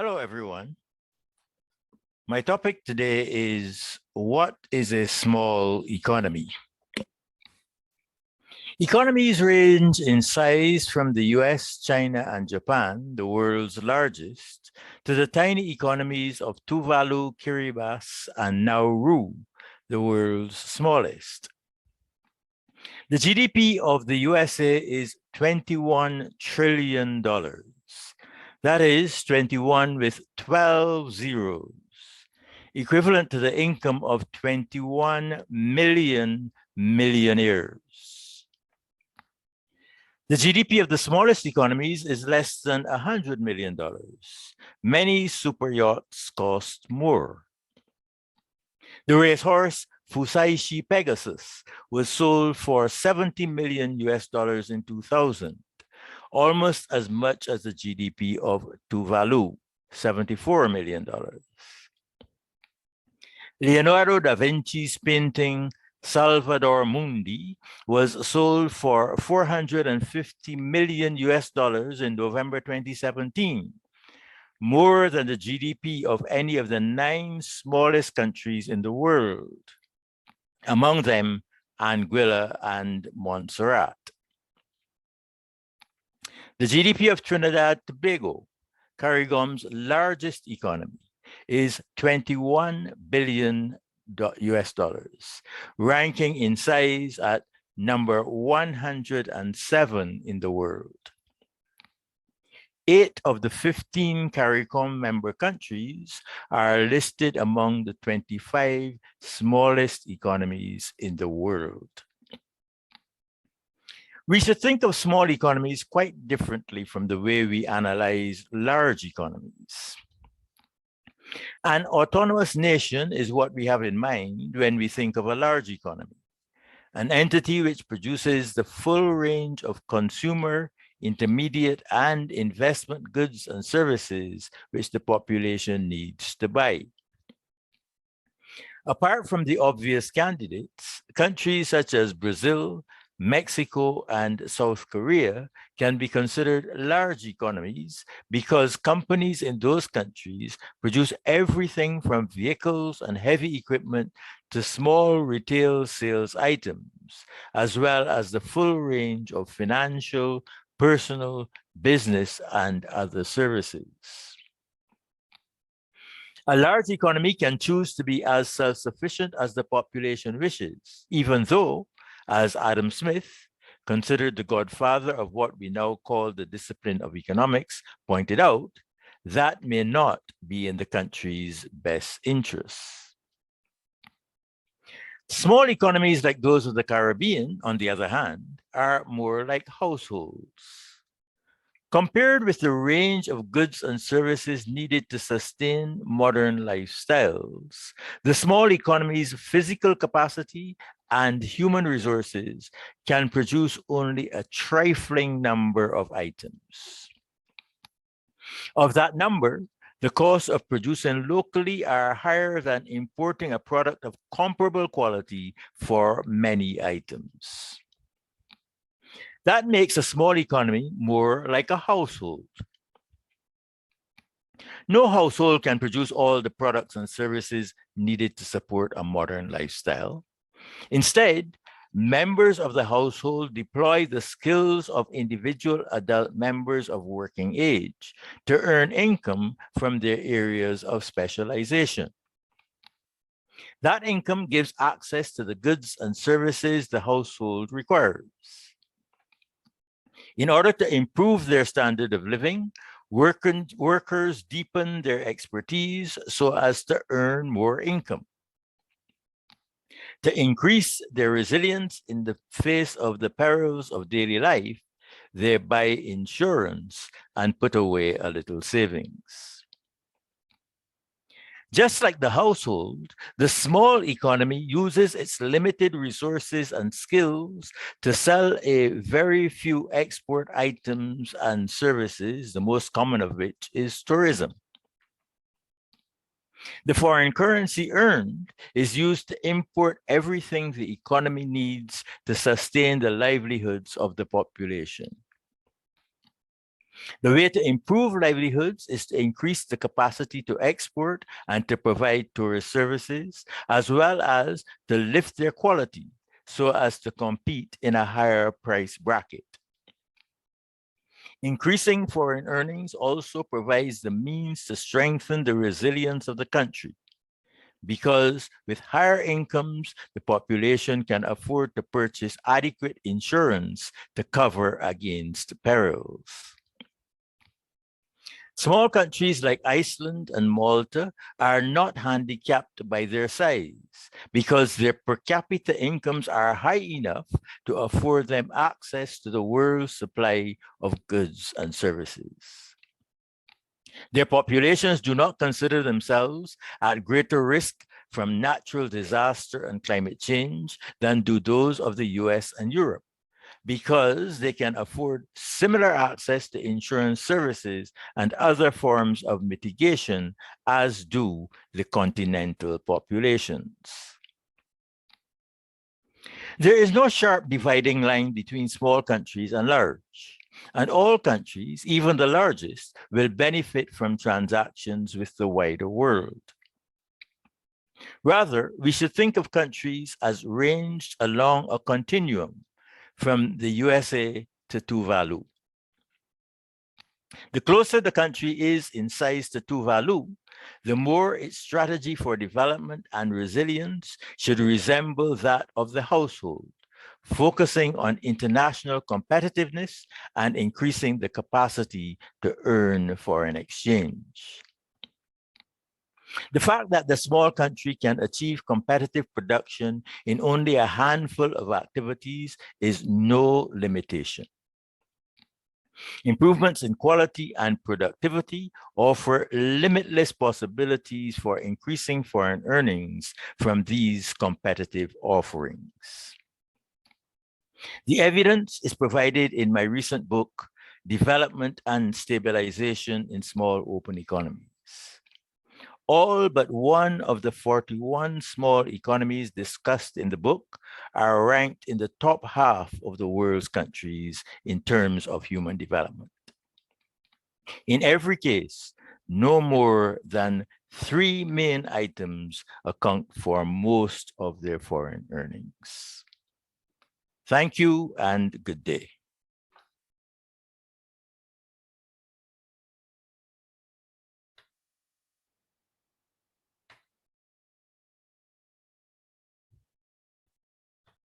Hello, everyone. My topic today is what is a small economy? Economies range in size from the US, China, and Japan, the world's largest, to the tiny economies of Tuvalu, Kiribati, and Nauru, the world's smallest. The GDP of the USA is $21 trillion. That is 21 with 12 zeros, equivalent to the income of 21 million millionaires. The GDP of the smallest economies is less than $100 million. Many super yachts cost more. The racehorse Fusaishi Pegasus was sold for $70 million in 2000, almost as much as the GDP of Tuvalu, $74 million. Leonardo da Vinci's painting Salvator Mundi was sold for $450 million in November 2017, more than the GDP of any of the 9 smallest countries in the world, among them Anguilla and Montserrat. The GDP of Trinidad Tobago, CARICOM's largest economy, is $21 billion, ranking in size at number 107 in the world. 8 of the 15 CARICOM member countries are listed among the 25 smallest economies in the world. We should think of small economies quite differently from the way we analyze large economies. An autonomous nation is what we have in mind when we think of a large economy, an entity which produces the full range of consumer, intermediate, and investment goods and services which the population needs to buy. Apart from the obvious candidates, countries such as Brazil, Mexico, and South Korea can be considered large economies because companies in those countries produce everything from vehicles and heavy equipment to small retail sales items, as well as the full range of financial, personal, business, and other services. A large economy can choose to be as self-sufficient as the population wishes, even though, as Adam Smith, considered the godfather of what we now call the discipline of economics, pointed out, that may not be in the country's best interests. Small economies like those of the Caribbean, on the other hand, are more like households. Compared with the range of goods and services needed to sustain modern lifestyles, the small economy's physical capacity and human resources can produce only a trifling number of items. Of that number, the costs of producing locally are higher than importing a product of comparable quality for many items. That makes a small economy more like a household. No household can produce all the products and services needed to support a modern lifestyle. Instead, members of the household deploy the skills of individual adult members of working age to earn income from their areas of specialization. That income gives access to the goods and services the household requires. In order to improve their standard of living, workers deepen their expertise so as to earn more income. To increase their resilience in the face of the perils of daily life, they buy insurance and put away a little savings. Just like the household, the small economy uses its limited resources and skills to sell a very few export items and services, the most common of which is tourism. The foreign currency earned is used to import everything the economy needs to sustain the livelihoods of the population. The way to improve livelihoods is to increase the capacity to export and to provide tourist services, as well as to lift their quality so as to compete in a higher price bracket. Increasing foreign earnings also provides the means to strengthen the resilience of the country, because with higher incomes, the population can afford to purchase adequate insurance to cover against perils. Small countries like Iceland and Malta are not handicapped by their size because their per capita incomes are high enough to afford them access to the world's supply of goods and services. Their populations do not consider themselves at greater risk from natural disaster and climate change than do those of the US and Europe, because they can afford similar access to insurance services and other forms of mitigation as do the continental populations. There is no sharp dividing line between small countries and large, and all countries, even the largest, will benefit from transactions with the wider world. Rather, we should think of countries as ranged along a continuum from the USA to Tuvalu. The closer the country is in size to Tuvalu, the more its strategy for development and resilience should resemble that of the household, focusing on international competitiveness and increasing the capacity to earn foreign exchange. The fact that the small country can achieve competitive production in only a handful of activities is no limitation. Improvements in quality and productivity offer limitless possibilities for increasing foreign earnings from these competitive offerings. The evidence is provided in my recent book, Development and Stabilization in Small Open Economies. All but one of the 41 small economies discussed in the book are ranked in the top half of the world's countries in terms of human development. In every case, no more than 3 main items account for most of their foreign earnings. Thank you and good day.